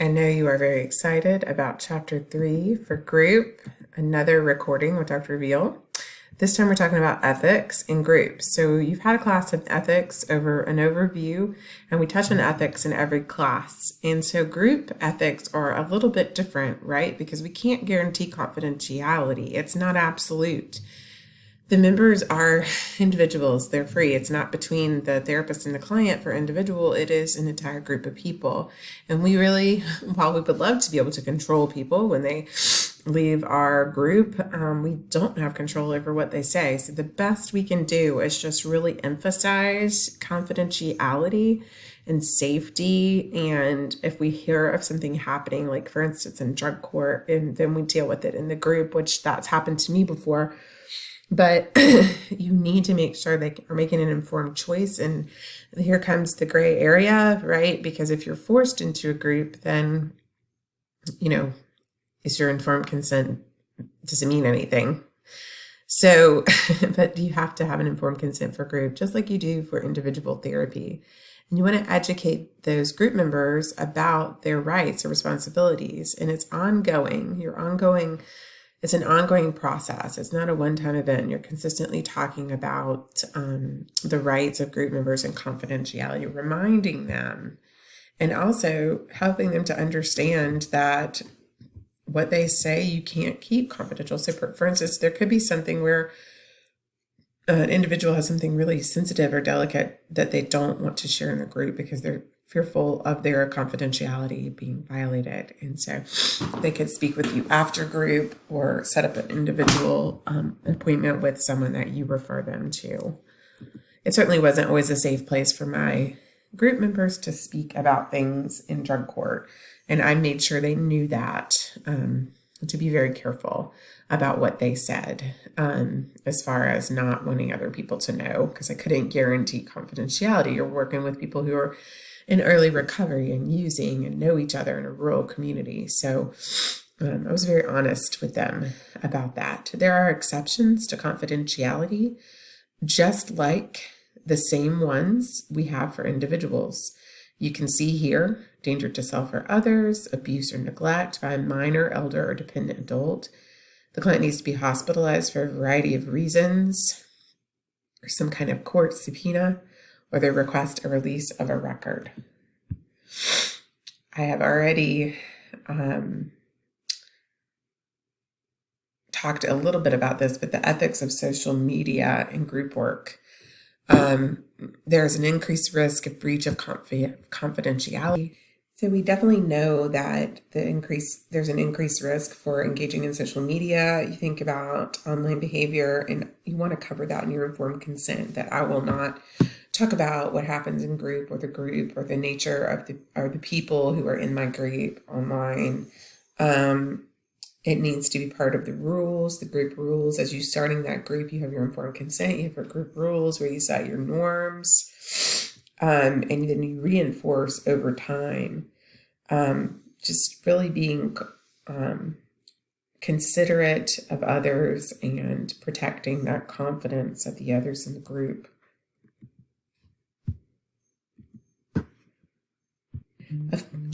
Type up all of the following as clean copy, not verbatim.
I know you are very excited about Chapter 3 for group, another recording with Dr. Veal. This time we're talking about ethics in groups. So you've had a class of ethics over an overview, and we touch on ethics in every class. And so group ethics are a little bit different, right? Because we can't guarantee confidentiality. It's not absolute. The members are individuals. They're free. It's not between the therapist and the client for individual. It is an entire group of people. And we really, while we would love to be able to control people when they leave our group, we don't have control over what they say. So the best we can do is just really emphasize confidentiality and safety. And if we hear of something happening, like for instance in drug court, and then we deal with it in the group, which that's happened to me before. But you need to make sure they are making an informed choice. And here comes the gray area, right? Because if you're forced into a group, then, is your informed consent, does it mean anything? So, but you have to have an informed consent for group, just like you do for individual therapy. And you want to educate those group members about their rights or responsibilities. And it's ongoing. It's an ongoing process. It's not a one-time event. You're consistently talking about the rights of group members and confidentiality, reminding them, and also helping them to understand that what they say you can't keep confidential. So for instance, there could be something where an individual has something really sensitive or delicate that they don't want to share in the group because they're fearful of their confidentiality being violated. And so they could speak with you after group or set up an individual appointment with someone that you refer them to. It certainly wasn't always a safe place for my group members to speak about things in drug court. And I made sure they knew that, to be very careful about what they said, as far as not wanting other people to know, because I couldn't guarantee confidentiality. You're working with people who are in early recovery and using and know each other in a rural community. So I was very honest with them about that. There are exceptions to confidentiality, just like the same ones we have for individuals. You can see here, danger to self or others, abuse or neglect by a minor, elder, or dependent adult. The client needs to be hospitalized for a variety of reasons, or some kind of court subpoena, or they request a release of a record. I have already talked a little bit about this, but the ethics of social media and group work. There's an increased risk of breach of confidentiality. So we definitely know that there's an increased risk for engaging in social media. You think about online behavior, and you want to cover that in your informed consent, that I will not talk about what happens in group or the nature of the people who are in my group online. It needs to be part of the rules, the group rules. As you starting that group, you have your informed consent, you have your group rules where you set your norms, and then you reinforce over time. Just really being considerate of others and protecting that confidence of the others in the group.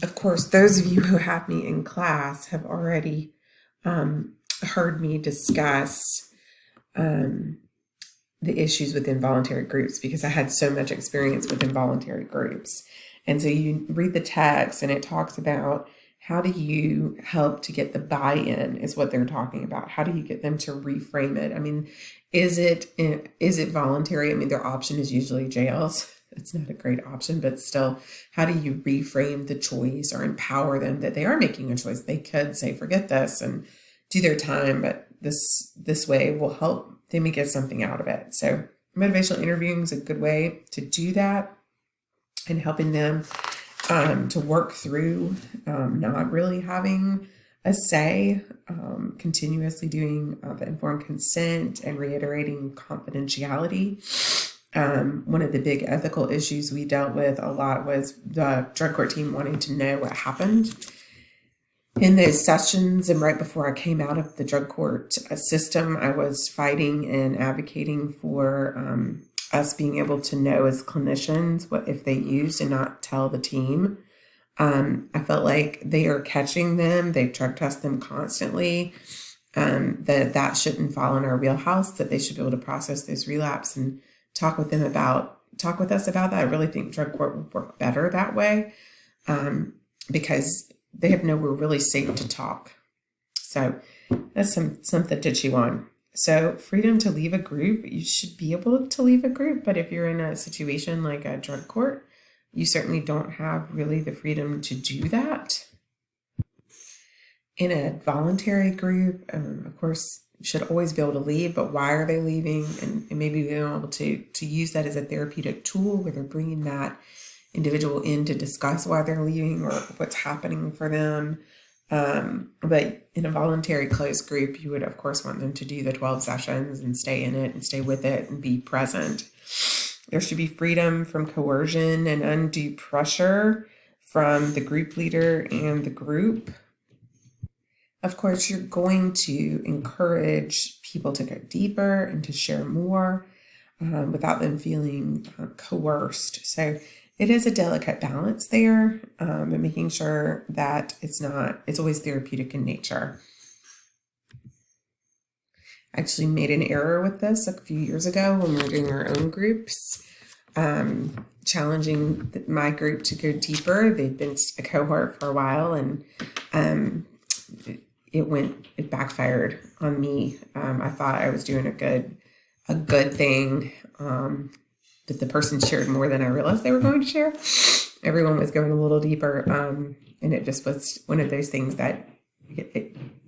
Of course, those of you who have me in class have already heard me discuss the issues with involuntary groups, because I had so much experience with involuntary groups. And so you read the text and it talks about how do you help to get the buy-in is what they're talking about. How do you get them to reframe it? I mean, is it voluntary? I mean, their option is usually jails. It's not a great option, but still, how do you reframe the choice or empower them that they are making a choice? They could say, forget this and do their time, but this way will help them get something out of it. So motivational interviewing is a good way to do that, and helping them to work through not really having a say, continuously doing the informed consent and reiterating confidentiality. One of the big ethical issues we dealt with a lot was the drug court team wanting to know what happened in those sessions. And right before I came out of the drug court system, I was fighting and advocating for us being able to know as clinicians what if they used and not tell the team. I felt like they are catching them. They drug test them constantly. That shouldn't fall in our wheelhouse, that they should be able to process those relapse and talk with us about that. I really think drug court would work better that way, because they have nowhere really safe to talk. So that's something to chew on. So freedom to leave a group, you should be able to leave a group, but if you're in a situation like a drug court, you certainly don't have really the freedom to do that. In a voluntary group, of course, you should always be able to leave, but why are they leaving? And maybe being able to use that as a therapeutic tool where they're bringing that individual in to discuss why they're leaving or what's happening for them. But in a voluntary closed group, you would, of course, want them to do the 12 sessions and stay in it and stay with it and be present. There should be freedom from coercion and undue pressure from the group leader and the group. Of course, you're going to encourage people to go deeper and to share more without them feeling coerced. So it is a delicate balance there, but making sure that it's always therapeutic in nature. I actually made an error with this a few years ago when we were doing our own groups, challenging my group to go deeper. They'd been a cohort for a while, and it backfired on me. I thought I was doing a good thing, but the person shared more than I realized they were going to share. Everyone was going a little deeper, and it just was one of those things that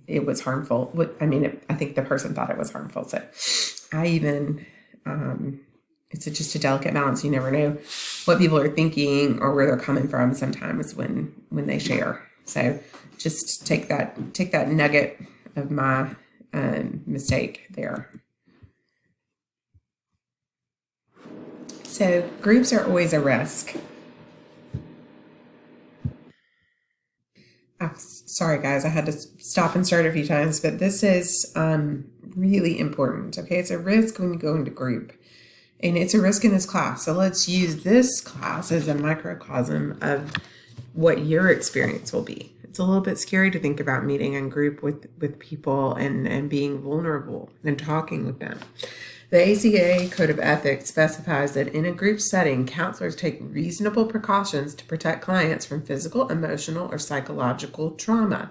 it was harmful. I think the person thought it was harmful. So it's just a delicate balance. You never know what people are thinking or where they're coming from sometimes when they share. So just take that nugget of my mistake there. So groups are always a risk. Sorry, guys, I had to stop and start a few times, but this is really important. Okay, it's a risk when you go into group, and it's a risk in this class. So let's use this class as a microcosm of what your experience will be. It's a little bit scary to think about meeting in group with people and being vulnerable and talking with them. The ACA Code of Ethics specifies that in a group setting, counselors take reasonable precautions to protect clients from physical, emotional, or psychological trauma.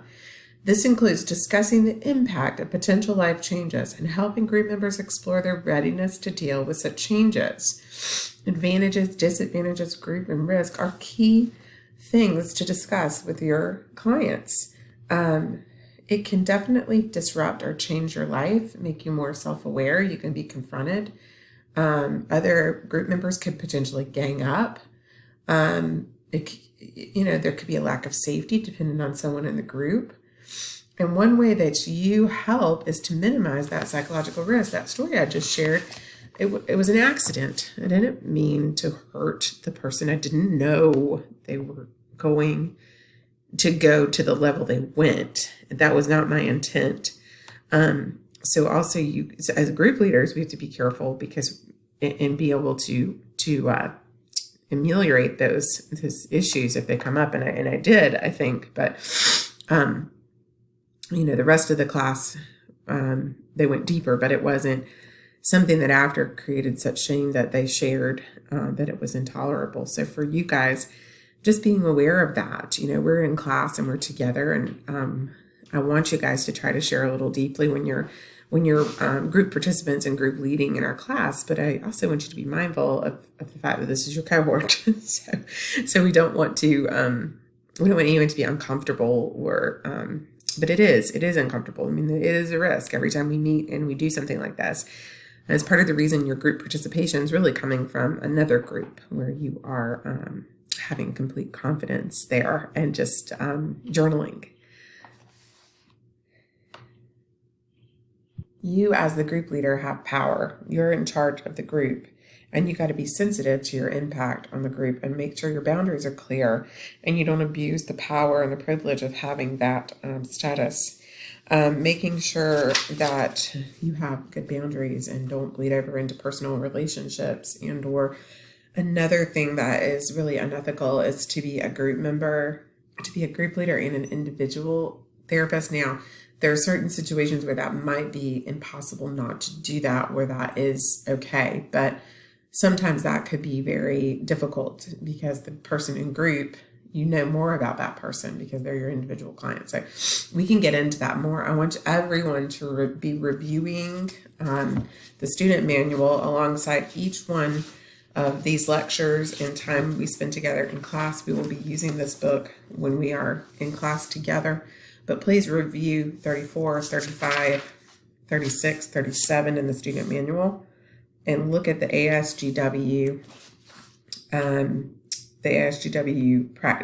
This includes discussing the impact of potential life changes and helping group members explore their readiness to deal with such changes. Advantages, disadvantages, group, and risk are key things to discuss with your clients. It can definitely disrupt or change your life, make you more self-aware. You can be confronted. Other group members could potentially gang up. There could be a lack of safety depending on someone in the group. And one way that you help is to minimize that psychological risk. That story I just shared, it was an accident. I didn't mean to hurt the person. I didn't know they were going to go to the level they went. That was not my intent. So also as group leaders, we have to be careful and be able to ameliorate those issues if they come up. And I did, I think, but, the rest of the class, they went deeper, but it wasn't something that after created such shame that they shared, that it was intolerable. So for you guys, just being aware of that, we're in class and we're together, and I want you guys to try to share a little deeply when you're group participants and group leading in our class. But I also want you to be mindful of the fact that this is your cohort. so we don't want anyone to be uncomfortable or, but it is uncomfortable. I mean, it is a risk every time we meet and we do something like this. And it's part of the reason your group participation is really coming from another group where you are having complete confidence there and just journaling. You as the group leader have power. You're in charge of the group, and you got to be sensitive to your impact on the group and make sure your boundaries are clear and you don't abuse the power and the privilege of having that status. Making sure that you have good boundaries and don't bleed over into personal relationships. And or another thing that is really unethical is to be a group member to be a group leader and an individual therapist. Now, there are certain situations where that might be impossible not to do that, where that is okay. But sometimes that could be very difficult because the person in group, you know more about that person because they're your individual client. So we can get into that more. I want everyone to be reviewing the student manual alongside each one of these lectures and time we spend together in class. We will be using this book when we are in class together, but please review 34, 35, 36, 37 in the student manual and look at the ASGW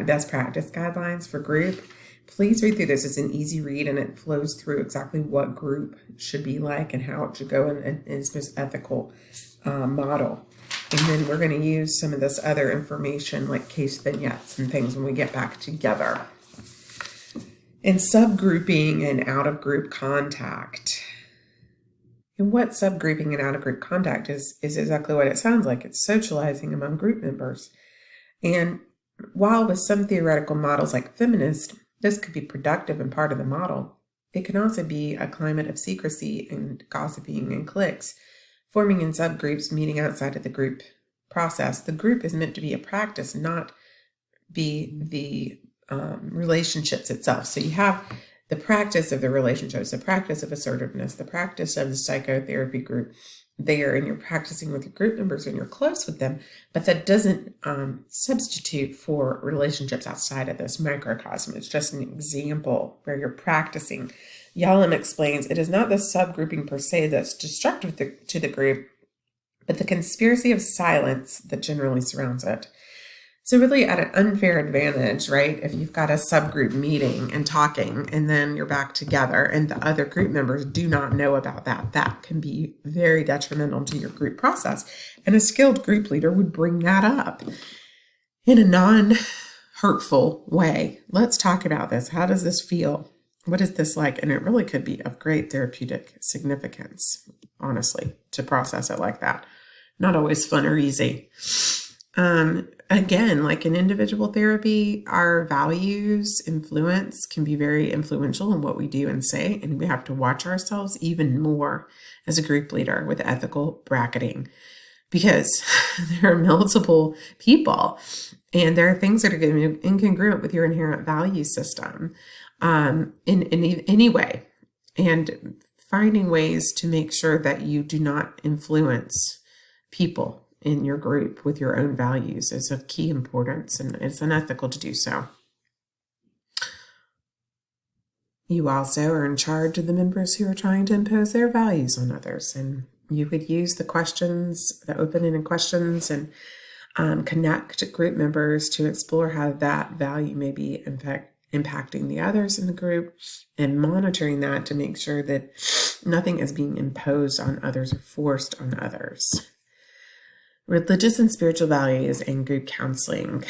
best practice guidelines for group. Please read through this. It's an easy read and it flows through exactly what group should be like and how it should go in its most ethical model. And then we're going to use some of this other information like case vignettes and things when we get back together. And subgrouping and out-of-group contact. And what subgrouping and out-of-group contact is exactly what it sounds like. It's socializing among group members. And while with some theoretical models like feminist, this could be productive and part of the model, it can also be a climate of secrecy and gossiping and cliques, forming in subgroups, meeting outside of the group process. The group is meant to be a practice, not be the relationships itself. So you have the practice of the relationships, the practice of assertiveness, the practice of the psychotherapy group there, and you're practicing with your group members and you're close with them, but that doesn't substitute for relationships outside of this microcosm. It's just an example where you're practicing. Yalom explains, it is not the subgrouping per se that's destructive to the group, but the conspiracy of silence that generally surrounds it. So really at an unfair advantage, right? If you've got a subgroup meeting and talking and then you're back together and the other group members do not know about that, that can be very detrimental to your group process. And a skilled group leader would bring that up in a non-hurtful way. Let's talk about this. How does this feel? What is this like? And it really could be of great therapeutic significance, honestly, to process it like that. Not always fun or easy. Again, like in individual therapy, our values influence can be very influential in what we do and say, and we have to watch ourselves even more as a group leader with ethical bracketing because there are multiple people and there are things that are going to be incongruent with your inherent value system in any way, and finding ways to make sure that you do not influence people in your group with your own values is of key importance, and it's unethical to do so. You also are in charge of the members who are trying to impose their values on others, and you could use the questions, the open-ended questions, and connect group members to explore how that value may be impacting the others in the group, and monitoring that to make sure that nothing is being imposed on others or forced on others. Religious and spiritual values and group counseling.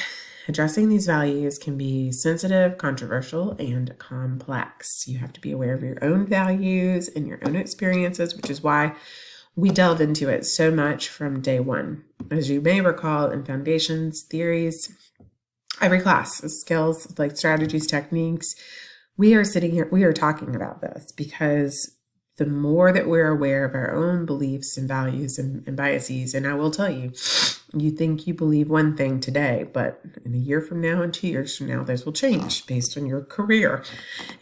Addressing these values can be sensitive, controversial, and complex. You have to be aware of your own values and your own experiences, which is why we delve into it so much from day one. As you may recall in foundations, theories, every class, skills like strategies, techniques, we are sitting here, we are talking about this because the more that we're aware of our own beliefs and values and biases, and I will tell you, you think you believe one thing today, but in a year from now and 2 years from now, those will change based on your career.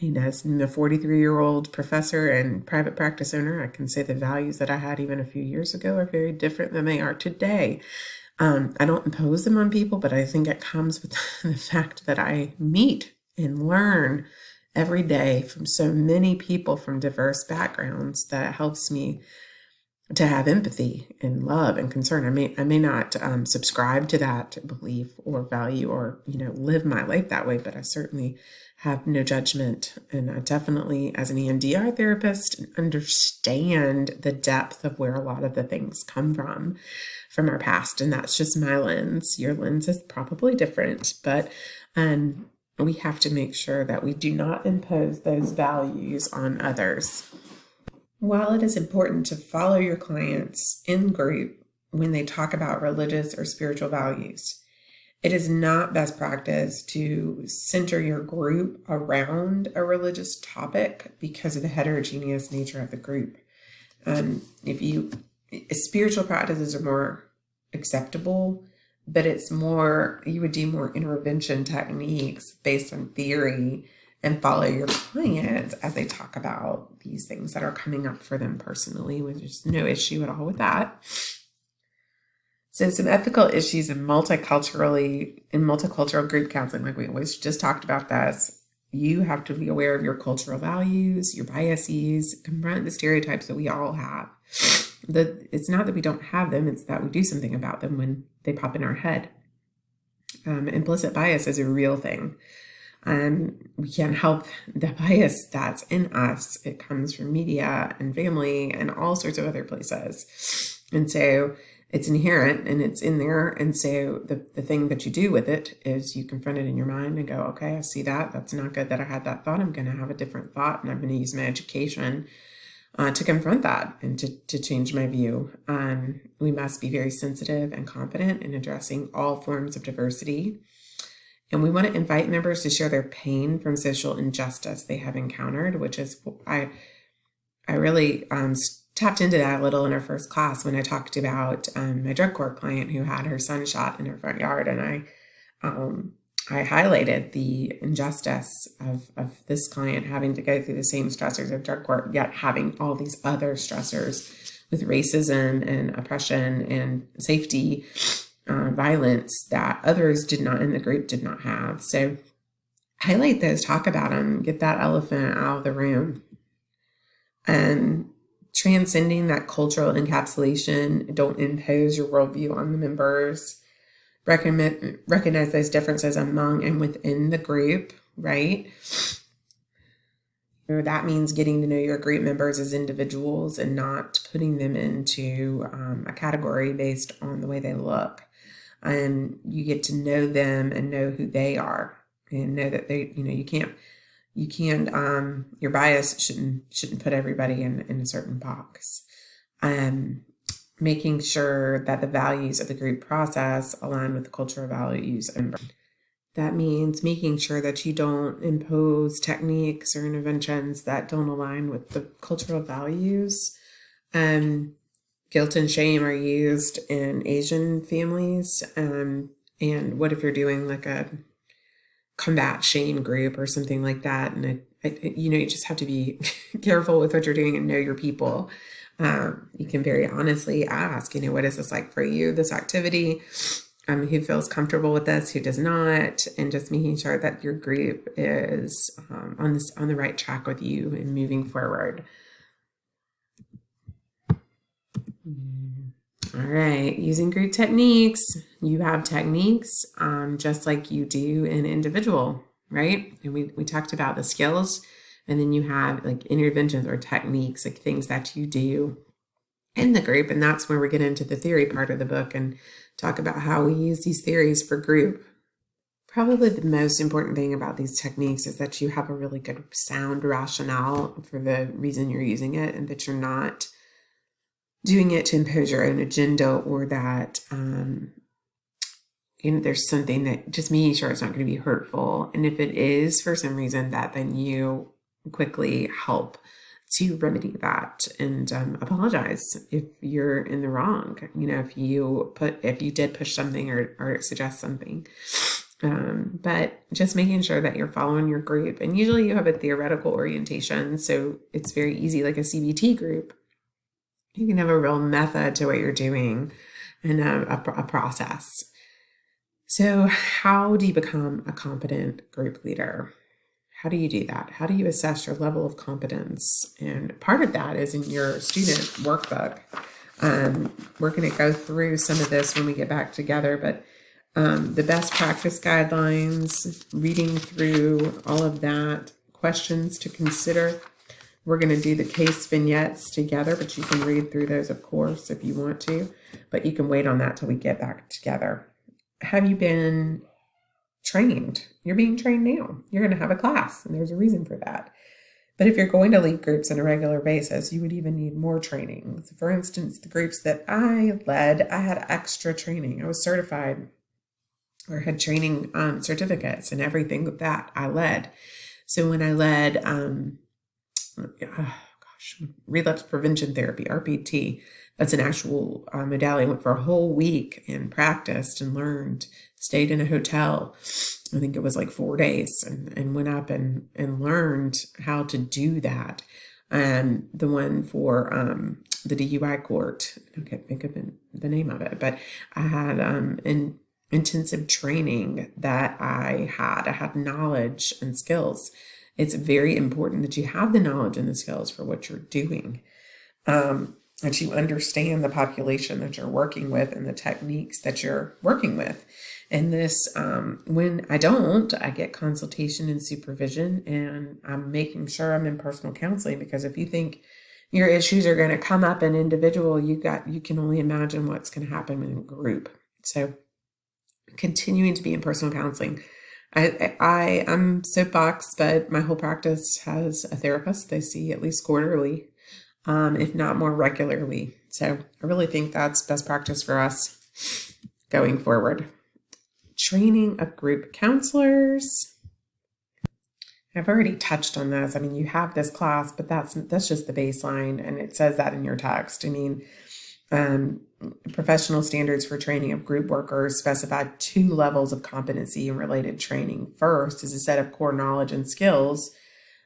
And as a 43-year-old professor and private practice owner, I can say the values that I had even a few years ago are very different than they are today. I don't impose them on people, but I think it comes with the fact that I meet and learn every day from so many people from diverse backgrounds that it helps me to have empathy and love and concern. I may not subscribe to that belief or value or live my life that way, but I certainly have no judgment. And I definitely, as an EMDR therapist, understand the depth of where a lot of the things come from our past. And that's just my lens. Your lens is probably different, but we have to make sure that we do not impose those values on others. While it is important to follow your clients in group when they talk about religious or spiritual values, It is not best practice to center your group around a religious topic because of the heterogeneous nature of the group. Spiritual practices are more acceptable, but it's more, you would do more intervention techniques based on theory and follow your clients as they talk about these things that are coming up for them personally, which is no issue at all with that. So some ethical issues in multicultural group counseling, like we always just talked about this, you have to be aware of your cultural values, your biases, confront the stereotypes that we all have. It's not that we don't have them, it's that we do something about them when they pop in our head. Implicit bias is a real thing. We can't help the bias that's in us. It comes from media and family and all sorts of other places. And so it's inherent and it's in there. And so the thing that you do with it is you confront it in your mind and go, okay, I see that. That's not good that I had that thought. I'm going to have a different thought, and I'm going to use my education to confront that and to change my view. We must be very sensitive and competent in addressing all forms of diversity. And we want to invite members to share their pain from social injustice they have encountered, which is, I really tapped into that a little in our first class when I talked about my drug court client who had her son shot in her front yard. And I highlighted the injustice of this client having to go through the same stressors of drug court, yet having all these other stressors with racism and oppression and safety, violence that others in the group did not have. So highlight those, talk about them, get that elephant out of the room. And transcending that cultural encapsulation, don't impose your worldview on the members. Recognize those differences among and within the group, right? So that means getting to know your group members as individuals and not putting them into a category based on the way they look. And you get to know them and know who they are and know that they, your bias shouldn't put everybody in a certain box. Making sure that the values of the group process align with the cultural values. And that means making sure that you don't impose techniques or interventions that don't align with the cultural values. Guilt and shame are used in Asian families. And what if you're doing like a combat shame group or something like that? And you just have to be careful with what you're doing and know your people. You can very honestly ask, what is this like for you, this activity? Who feels comfortable with this, who does not, and just making sure that your group is on the right track with you and moving forward. All right, using group techniques. You have techniques just like you do in individual, right? And we talked about the skills, and then you have like interventions or techniques, like things that you do in the group. And that's where we get into the theory part of the book and talk about how we use these theories for group. Probably the most important thing about these techniques is that you have a really good sound rationale for the reason you're using it, and that you're not doing it to impose your own agenda, or that there's something that, just making sure it's not going to be hurtful. And if it is for some reason, that then you quickly help to remedy that and apologize if you're in the wrong. If you did push something or suggest something. But just making sure that you're following your group. And usually you have a theoretical orientation, so it's very easy, like a CBT group. You can have a real method to what you're doing and a process. So how do you become a competent group leader? How do you do that? How do you assess your level of competence? And part of that is in your student workbook. We're going to go through some of this when we get back together, but the best practice guidelines, reading through all of that, questions to consider. We're going to do the case vignettes together, but you can read through those, of course, if you want to, but you can wait on that till we get back together. Have you been trained? You're being trained now. You're going to have a class, and there's a reason for that. But if you're going to lead groups on a regular basis, you would even need more training. So for instance, the groups that I led, I had extra training. I was certified or had training certificates and everything that I led. So when I led, relapse prevention therapy, RPT, that's an actual modality. I went for a whole week and practiced and learned, stayed in a hotel. I think it was like 4 days, and went up and learned how to do that. The one for the DUI court, I can't think of the name of it, but I had an intensive training that I had knowledge and skills. It's very important that you have the knowledge and the skills for what you're doing, that you understand the population that you're working with and the techniques that you're working with. And this, when I don't, I get consultation and supervision, and I'm making sure I'm in personal counseling, because if you think your issues are going to come up in individual, you can only imagine what's going to happen in a group. So continuing to be in personal counseling. I'm soapbox, but my whole practice has a therapist they see at least quarterly, if not more regularly. So I really think that's best practice for us going forward. Training of group counselors. I've already touched on this. I mean, you have this class, but that's just the baseline, and it says that in your text. I mean, professional standards for training of group workers specify 2 levels of competency and related training. First is a set of core knowledge and skills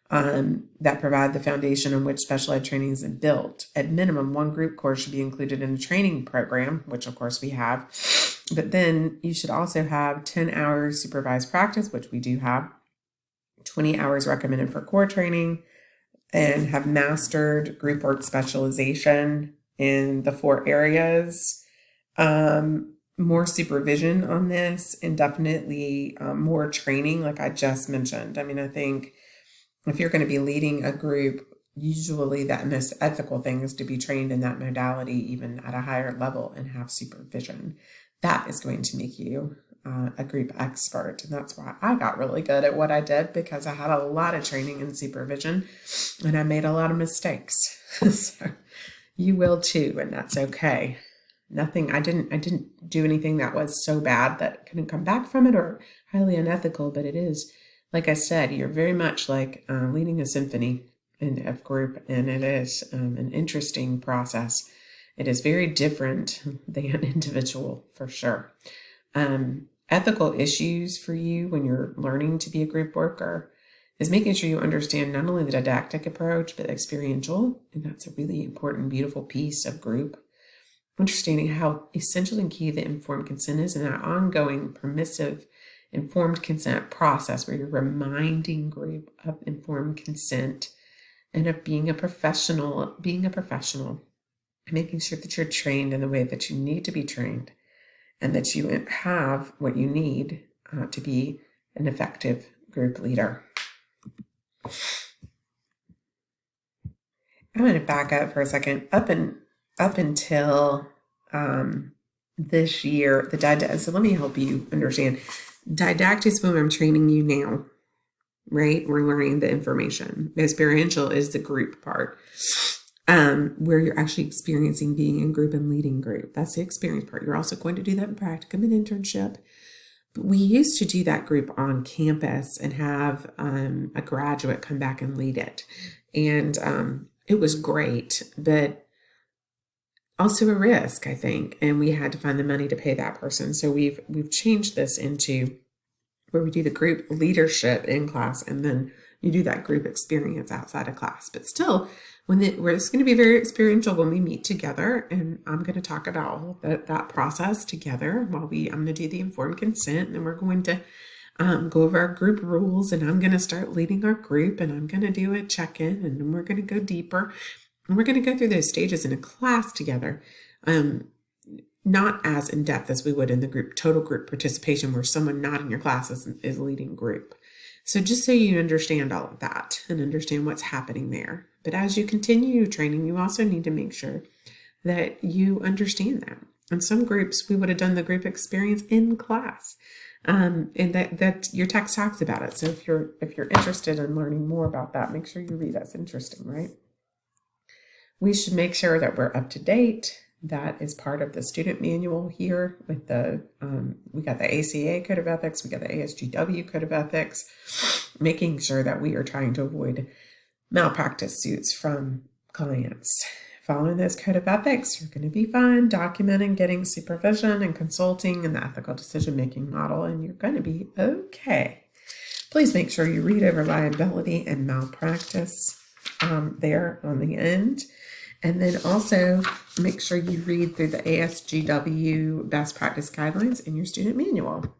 that provide the foundation on which special ed training is built. At minimum, 1 group course should be included in a training program, which of course we have. But then you should also have 10 hours supervised practice, which we do have, 20 hours recommended for core training, and have mastered group work specialization in the 4 areas. More supervision on this, and definitely more training, like I just mentioned. I mean, I think if you're going to be leading a group, usually that most ethical thing is to be trained in that modality, even at a higher level, and have supervision. That is going to make you a group expert. And that's why I got really good at what I did, because I had a lot of training and supervision, and I made a lot of mistakes. So you will too, and that's okay. I didn't do anything that was so bad that couldn't come back from it or highly unethical, but it is, like I said, you're very much like leading a symphony in a group, and it is an interesting process. It is very different than individual, for sure. Ethical issues for you when you're learning to be a group worker is making sure you understand not only the didactic approach, but experiential. And that's a really important, beautiful piece of group. Understanding how essential and key the informed consent is, and that ongoing permissive informed consent process where you're reminding group of informed consent and of being a professional, and making sure that you're trained in the way that you need to be trained, and that you have what you need to be an effective group leader. I'm going to back up for a second. Up until this year, so let me help you understand. Didactic is when I'm training you now, right? We're learning the information. Experiential is the group part, where you're actually experiencing being in group and leading group. That's the experience part. You're also going to do that in practicum and internship. But we used to do that group on campus and have a graduate come back and lead it. And it was great, but also a risk, I think. And we had to find the money to pay that person. So we've changed this into where we do the group leadership in class, and then you do that group experience outside of class. But still, it's going to be very experiential when we meet together, and I'm going to talk about that process together while I'm going to do the informed consent, and then we're going to go over our group rules, and I'm going to start leading our group, and I'm going to do a check-in, and then we're going to go deeper, and we're going to go through those stages in a class together. Not as in depth as we would in the total group participation, where someone not in your class is leading group. So just so you understand all of that and understand what's happening there. But as you continue training, you also need to make sure that you understand that. In some groups, we would have done the group experience in class, and that your text talks about it. So if you're interested in learning more about that, make sure you read. That's interesting, right? We should make sure that we're up to date, That is part of the student manual here with we got the ACA Code of Ethics, we got the ASGW Code of Ethics, making sure that we are trying to avoid malpractice suits from clients. Following those Code of Ethics, you're going to be fine documenting, getting supervision and consulting in the ethical decision-making model, and you're going to be okay. Please make sure you read over liability and malpractice there on the end. And then also make sure you read through the ASGW best practice guidelines in your student manual.